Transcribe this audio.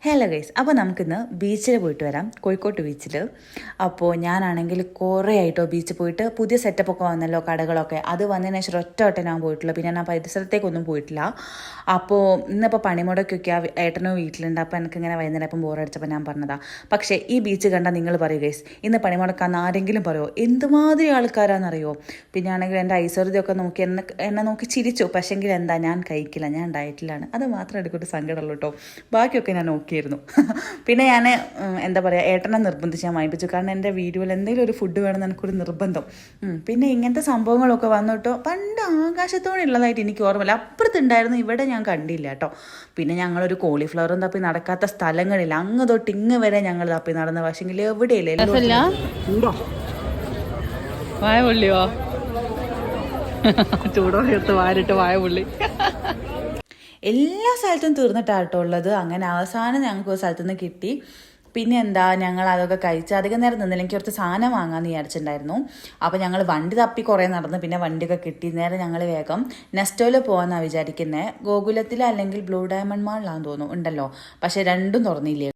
Hello guys, അപ്പോൾ നമുക്കിന്ന് ബീച്ചിൽ പോയിട്ട് വരാം, കോഴിക്കോട്ട് ബീച്ചിൽ. അപ്പോൾ ഞാനാണെങ്കിൽ കുറേ ആയിട്ടോ ബീച്ചിൽ പോയിട്ട്. പുതിയ സെറ്റപ്പൊക്കെ വന്നല്ലോ, കടകളൊക്കെ. അത് വന്നതിന് ശേഷം ഒറ്റ ഞാൻ പോയിട്ടുള്ളൂ. പിന്നെ ഞാൻ പരിസരത്തേക്കൊന്നും പോയിട്ടില്ല. അപ്പോൾ ഇന്നിപ്പോൾ പണിമുടക്കൊക്കെ ഏട്ടനോ വീട്ടിലുണ്ട്. അപ്പോൾ എനിക്കിങ്ങനെ വൈകുന്നേരം അപ്പം ബോറടിച്ചപ്പോൾ ഞാൻ പറഞ്ഞതാണ്. പക്ഷേ ഈ ബീച്ച് കണ്ടാൽ നിങ്ങൾ പറയും ഗൈസ്, ഇന്ന് പണിമുടക്കാന്ന് ആരെങ്കിലും പറയുമോ? എന്തുമാതിരി ആൾക്കാരാണെന്നറിയോ. പിന്നെ ആണെങ്കിൽ എൻ്റെ ഐശ്വര്യതയൊക്കെ നോക്കി എന്നെ നോക്കി ചിരിച്ചു. പക്ഷേങ്കിൽ എന്താ, ഞാൻ കഴിക്കില്ല, ഞാൻ ഡയറ്റിലാണ്. അത് മാത്രം എടുക്കൊരു സങ്കടമുള്ളൂ കേട്ടോ. ബാക്കിയൊക്കെ ഞാൻ നോക്കിയിരുന്നു. പിന്നെ ഞാൻ എന്താ പറയുക, ഏട്ടനെ നിർബന്ധിച്ച് ഞാൻ വാങ്ങിപ്പിച്ചു. കാരണം എൻ്റെ വീഡിയോയിൽ എന്തെങ്കിലും ഒരു ഫുഡ് വേണമെന്ന് എനിക്കൊരു നിർബന്ധം. പിന്നെ ഇങ്ങനത്തെ സംഭവങ്ങളൊക്കെ വന്നിട്ടോ പണ്ട് ആകാശത്തോടെ ഉള്ളതായിട്ട് എനിക്ക് ഓർമ്മയില്ല. അപ്പുറത്തുണ്ടായിരുന്നു, ഇവിടെ ഞാൻ കണ്ടില്ല കേട്ടോ. പിന്നെ ഞങ്ങളൊരു കോളിഫ്ലവറും തപ്പി നടക്കാത്ത സ്ഥലങ്ങളില്ല. അങ്ങ് തൊട്ട് ഇങ്ങ് വരെ ഞങ്ങൾ തപ്പി നടന്ന. പക്ഷെങ്കിൽ എവിടെയില്ല. വായ പുള്ളിയോ ചൂടോ എടുത്ത് വാരിട്ട് വായ പുള്ളി. എല്ലാ സ്ഥലത്തും തീർന്നിട്ടാട്ടോ ഉള്ളത്. അങ്ങനെ അവസാനം ഞങ്ങൾക്ക് ഒരു സ്ഥലത്തു നിന്ന് കിട്ടി. പിന്നെ എന്താ, ഞങ്ങൾ അതൊക്കെ കഴിച്ച് അധികം നേരം നിന്നില്ല. എനിക്ക് കുറച്ച് സാധനം വാങ്ങാമെന്ന് വിചാരിച്ചിട്ടുണ്ടായിരുന്നു. അപ്പോൾ ഞങ്ങൾ വണ്ടി തപ്പി കുറേ നടന്ന് പിന്നെ വണ്ടിയൊക്കെ കിട്ടി. നേരെ ഞങ്ങൾ വേഗം നെസ്റ്റോയിൽ പോകാമെന്നാണ് വിചാരിക്കുന്നത്. ഗോകുലത്തിൽ അല്ലെങ്കിൽ ബ്ലൂ ഡയമണ്ട് മാളിലാണെന്ന് തോന്നുന്നു ഉണ്ടല്ലോ. പക്ഷേ രണ്ടും തുറന്നില്ലേ.